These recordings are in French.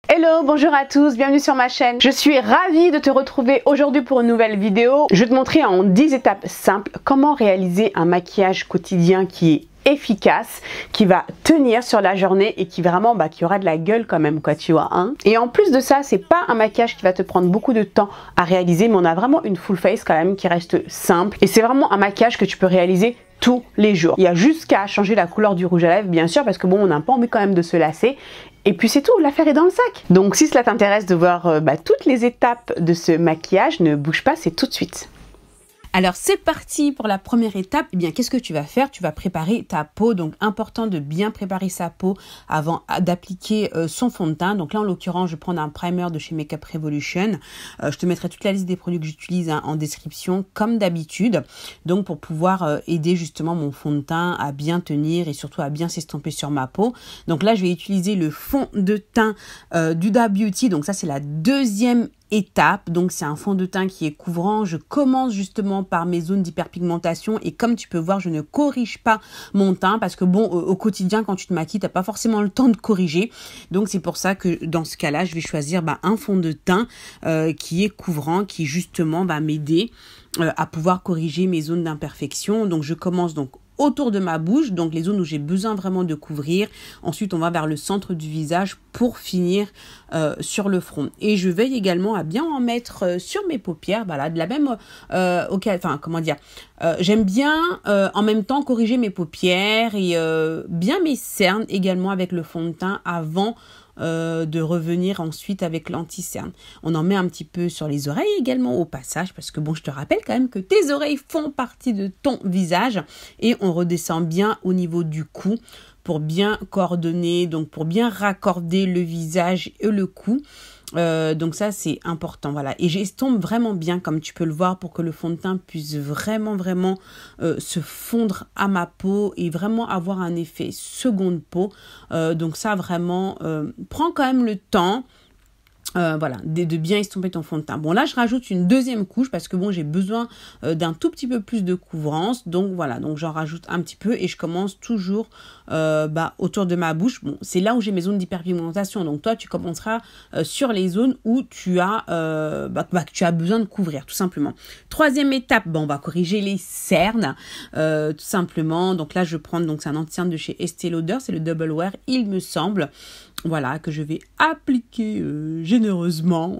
Hello, bonjour à tous, bienvenue sur ma chaîne. Je suis ravie de te retrouver aujourd'hui pour une nouvelle vidéo. Je vais te montrer en 10 étapes simples comment réaliser un maquillage quotidien qui est efficace, qui va tenir sur la journée et qui vraiment qui aura de la gueule quand même, quoi, tu vois, hein. Et en plus de ça, c'est pas un maquillage qui va te prendre beaucoup de temps à réaliser, mais on a vraiment une full face quand même qui reste simple. Et c'est vraiment un maquillage que tu peux réaliser tous les jours. Il y a juste qu'à changer la couleur du rouge à lèvres, bien sûr, parce que bon, on n'a pas envie quand même de se lasser. Et puis c'est tout, l'affaire est dans le sac. Donc si cela t'intéresse de voir toutes les étapes de ce maquillage, ne bouge pas, c'est tout de suite. Alors c'est parti pour la première étape. Eh bien, qu'est-ce que tu vas faire? Tu vas préparer ta peau. Donc important de bien préparer sa peau avant d'appliquer son fond de teint. Donc là en l'occurrence, je vais prendre un primer de chez Makeup Revolution. Je te mettrai toute la liste des produits que j'utilise en description comme d'habitude. Donc pour pouvoir aider justement mon fond de teint à bien tenir et surtout à bien s'estomper sur ma peau. Donc là je vais utiliser le fond de teint d'Huda Beauty. Donc ça c'est la deuxième étape. Donc c'est un fond de teint qui est couvrant. Je commence justement par mes zones d'hyperpigmentation et comme tu peux voir, je ne corrige pas mon teint parce que bon, au quotidien quand tu te maquilles, t'as pas forcément le temps de corriger. Donc c'est pour ça que dans ce cas-là, je vais choisir un fond de teint qui est couvrant, qui justement va m'aider à pouvoir corriger mes zones d'imperfection. Donc je commence donc autour de ma bouche, donc les zones où j'ai besoin vraiment de couvrir. Ensuite, on va vers le centre du visage pour finir sur le front. Et je veille également à bien en mettre sur mes paupières, voilà, de la même, j'aime bien en même temps corriger mes paupières et bien mes cernes également avec le fond de teint avant de revenir ensuite avec l'anti-cerne. On en met un petit peu sur les oreilles également au passage parce que bon, je te rappelle quand même que tes oreilles font partie de ton visage et on redescend bien au niveau du cou pour bien coordonner, donc pour bien raccorder le visage et le cou. Donc ça c'est important, voilà, et j'estompe vraiment bien comme tu peux le voir pour que le fond de teint puisse vraiment se fondre à ma peau et vraiment avoir un effet seconde peau. Donc ça vraiment prends quand même le temps de bien estomper ton fond de teint. Bon là je rajoute une deuxième couche parce que bon j'ai besoin d'un tout petit peu plus de couvrance, donc voilà, donc j'en rajoute un petit peu et je commence toujours autour de ma bouche. Bon, c'est là où j'ai mes zones d'hyperpigmentation, donc toi tu commenceras sur les zones où tu as que tu as besoin de couvrir tout simplement. Troisième étape, on va corriger les cernes tout simplement. Donc là je prends, donc c'est un anti-cerne de chez Estée Lauder, c'est le Double Wear il me semble. Voilà, que je vais appliquer généreusement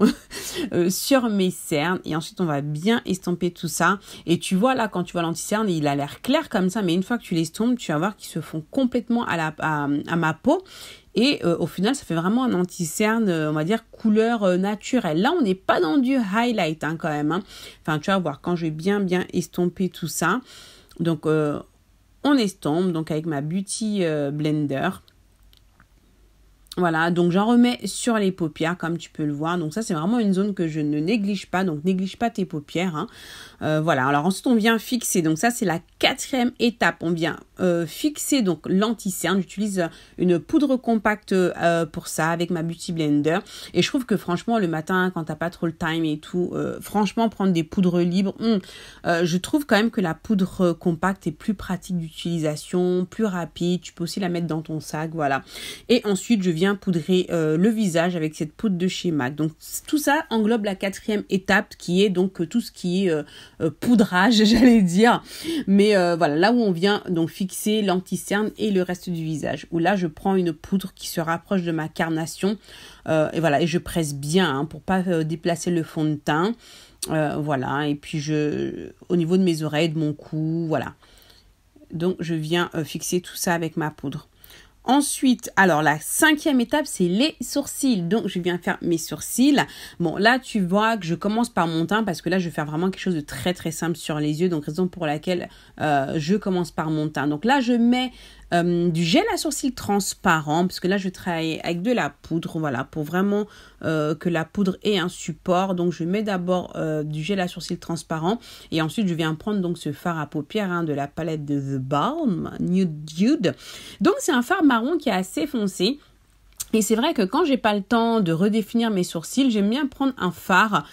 sur mes cernes. Et ensuite, on va bien estomper tout ça. Et tu vois là, quand tu vois l'anti-cerne, il a l'air clair comme ça. Mais une fois que tu l'estompes, tu vas voir qu'ils se font complètement à ma peau. Et au final, ça fait vraiment un anti-cerne, on va dire, couleur naturelle. Là, on n'est pas dans du highlight quand même. Hein. Enfin, tu vas voir, quand je vais bien estomper tout ça. Donc, on estompe donc avec ma Beauty Blender. Voilà, donc j'en remets sur les paupières comme tu peux le voir. Donc ça, c'est vraiment une zone que je ne néglige pas. Donc néglige pas tes paupières. Hein. Voilà, alors ensuite on vient fixer. Donc ça, c'est la quatrième étape. On vient fixer donc l'anti-cerne. J'utilise une poudre compacte pour ça avec ma Beauty Blender. Et je trouve que franchement, le matin, quand t'as pas trop le time et tout, franchement, prendre des poudres libres, je trouve quand même que la poudre compacte est plus pratique d'utilisation, plus rapide. Tu peux aussi la mettre dans ton sac, voilà. Et ensuite, je viens poudrer le visage avec cette poudre de chez MAC. Donc tout ça englobe la quatrième étape qui est donc tout ce qui est poudrage, j'allais dire. Mais voilà, là où on vient donc fixer l'anti-cerne et le reste du visage. Où là, je prends une poudre qui se rapproche de ma carnation. Et voilà, et je presse bien pour pas déplacer le fond de teint. Voilà, et puis au niveau de mes oreilles, de mon cou, voilà. Donc je viens fixer tout ça avec ma poudre. Ensuite, alors la cinquième étape, c'est les sourcils. Donc, je viens faire mes sourcils. Bon, là, tu vois que je commence par mon teint parce que là, je vais faire vraiment quelque chose de très, très simple sur les yeux. Donc, raison pour laquelle je commence par mon teint. Donc là, je mets du gel à sourcils transparent parce que là, je vais travailler avec de la poudre. Voilà, pour vraiment que la poudre ait un support. Donc, je mets d'abord du gel à sourcils transparent et ensuite, je viens prendre donc ce fard à paupières de la palette de The Balm Nude Dude. Donc, c'est un fard marron qui est assez foncé. Et c'est vrai que quand j'ai pas le temps de redéfinir mes sourcils, j'aime bien prendre un fard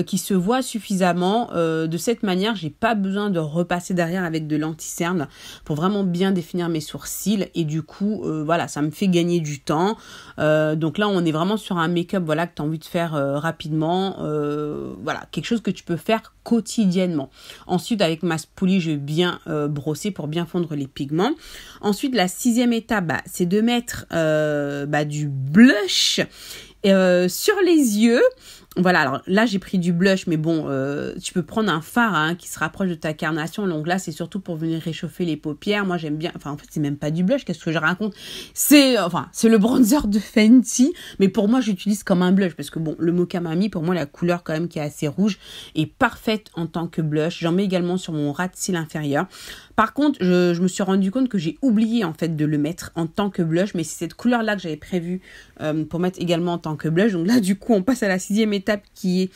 qui se voit suffisamment. De cette manière, j'ai pas besoin de repasser derrière avec de l'anti-cerne pour vraiment bien définir mes sourcils. Et du coup, voilà, ça me fait gagner du temps. Donc là, on est vraiment sur un make-up, voilà, que tu as envie de faire rapidement. Voilà, quelque chose que tu peux faire quotidiennement. Ensuite, avec ma spoolie, je vais bien brosser pour bien fondre les pigments. Ensuite, la 6e étape, c'est de mettre du blush sur les yeux. Voilà, alors là j'ai pris du blush, mais bon, tu peux prendre un fard qui se rapproche de ta carnation. Donc là c'est surtout pour venir réchauffer les paupières. Moi j'aime bien, enfin en fait c'est même pas du blush, qu'est-ce que je raconte, c'est le bronzer de Fenty, mais pour moi j'utilise comme un blush parce que bon, le Mocha Mami, pour moi la couleur quand même qui est assez rouge est parfaite en tant que blush. J'en mets également sur mon ras de cils inférieur. Par contre, je me suis rendu compte que j'ai oublié en fait de le mettre en tant que blush, mais c'est cette couleur là que j'avais prévu pour mettre également en tant que blush. Donc là du coup on passe à la 6e étape qui est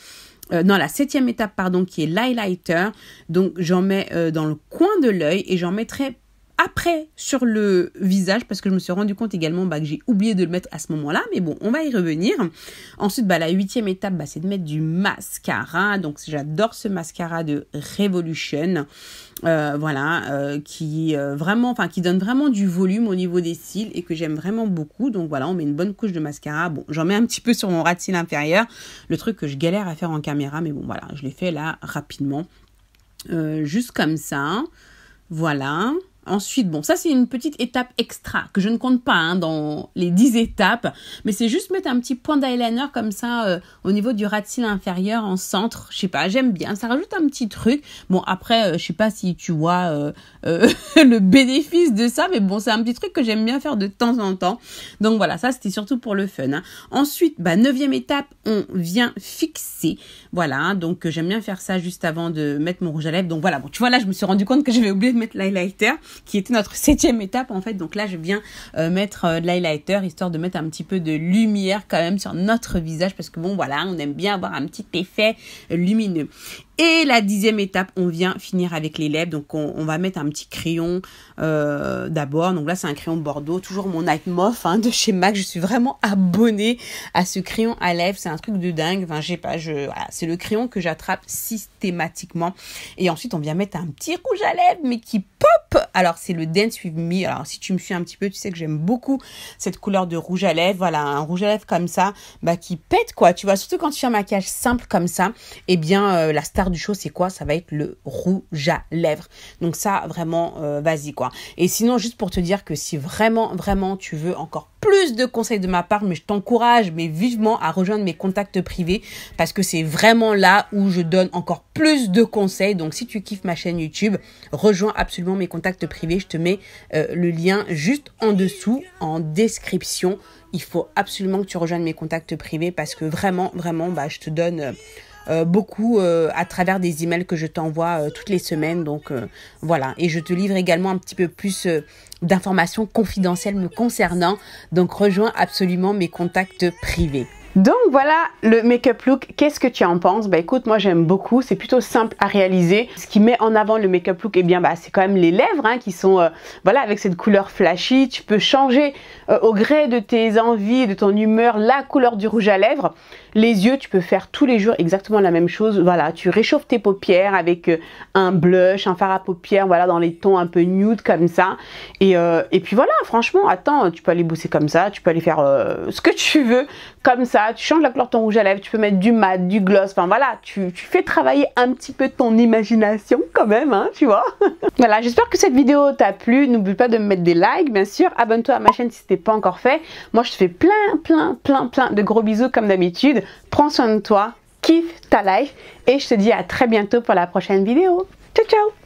la 7e étape pardon, qui est l'highlighter. Donc j'en mets dans le coin de l'œil et j'en mettrai après sur le visage parce que je me suis rendu compte également que j'ai oublié de le mettre à ce moment-là, mais bon, on va y revenir. Ensuite, la 8e étape, c'est de mettre du mascara. Donc j'adore ce mascara de Revolution. Qui donne vraiment du volume au niveau des cils et que j'aime vraiment beaucoup. Donc voilà, on met une bonne couche de mascara. Bon, j'en mets un petit peu sur mon ras de cils inférieur, le truc que je galère à faire en caméra, mais bon voilà, je l'ai fait là rapidement, juste comme ça. Voilà. Ensuite, bon, ça c'est une petite étape extra que je ne compte pas dans les 10 étapes, mais c'est juste mettre un petit point d'eyeliner comme ça au niveau du ras de cils inférieur en centre. Je sais pas, j'aime bien, ça rajoute un petit truc. Bon, après, je sais pas si tu vois le bénéfice de ça, mais bon, c'est un petit truc que j'aime bien faire de temps en temps. Donc voilà, ça c'était surtout pour le fun. Ensuite, 9e étape, on vient fixer. Voilà, donc j'aime bien faire ça juste avant de mettre mon rouge à lèvres. Donc voilà, bon, tu vois là, je me suis rendu compte que j'avais oublié de mettre l'highlighter, qui était notre 7e étape en fait. Donc là je viens mettre de l'highlighter histoire de mettre un petit peu de lumière quand même sur notre visage parce que bon voilà, on aime bien avoir un petit effet lumineux. Et la 10e étape, on vient finir avec les lèvres. Donc on va mettre un petit crayon d'abord. Donc là c'est un crayon Bordeaux, toujours mon Night Moth de chez MAC. Je suis vraiment abonnée à ce crayon à lèvres, c'est un truc de dingue. Enfin je sais pas, voilà, c'est le crayon que j'attrape systématiquement. Et ensuite on vient mettre un petit rouge à lèvres mais qui pop. Alors c'est le Dance With Me. Alors si tu me suis un petit peu, tu sais que j'aime beaucoup cette couleur de rouge à lèvres. Voilà, un rouge à lèvres comme ça, qui pète quoi. Tu vois, surtout quand tu fais un maquillage simple comme ça, eh bien la star du show c'est quoi? Ça va être le rouge à lèvres. Donc ça vraiment vas-y quoi. Et sinon juste pour te dire que si vraiment tu veux encore plus de conseils de ma part, mais je t'encourage mais vivement à rejoindre mes contacts privés parce que c'est vraiment là où je donne encore plus de conseils. Donc si tu kiffes ma chaîne YouTube, rejoins absolument mes contacts privés. Je te mets le lien juste en dessous en description. Il faut absolument que tu rejoignes mes contacts privés parce que vraiment je te donne beaucoup à travers des emails que je t'envoie toutes les semaines. Donc voilà, et je te livre également un petit peu plus d'informations confidentielles me concernant. Donc rejoins absolument mes contacts privés. Donc voilà le make-up look, qu'est-ce que tu en penses? Écoute, moi j'aime beaucoup, c'est plutôt simple à réaliser. Ce qui met en avant le make-up look, c'est quand même les lèvres qui sont avec cette couleur flashy. Tu peux changer au gré de tes envies, de ton humeur, la couleur du rouge à lèvres. Les yeux, tu peux faire tous les jours exactement la même chose. Voilà, tu réchauffes tes paupières avec un blush, un fard à paupières, dans les tons un peu nude comme ça. Et puis voilà, franchement, attends, tu peux aller bosser comme ça, tu peux aller faire ce que tu veux comme ça. Tu changes la couleur de ton rouge à lèvres, tu peux mettre du mat, du gloss, tu fais travailler un petit peu ton imagination quand même, tu vois. Voilà, j'espère que cette vidéo t'a plu. N'oublie pas de me mettre des likes, bien sûr. Abonne-toi à ma chaîne si ce n'est pas encore fait. Moi, je te fais plein de gros bisous comme d'habitude. Prends soin de toi, kiffe ta life et je te dis à très bientôt pour la prochaine vidéo. Ciao, ciao!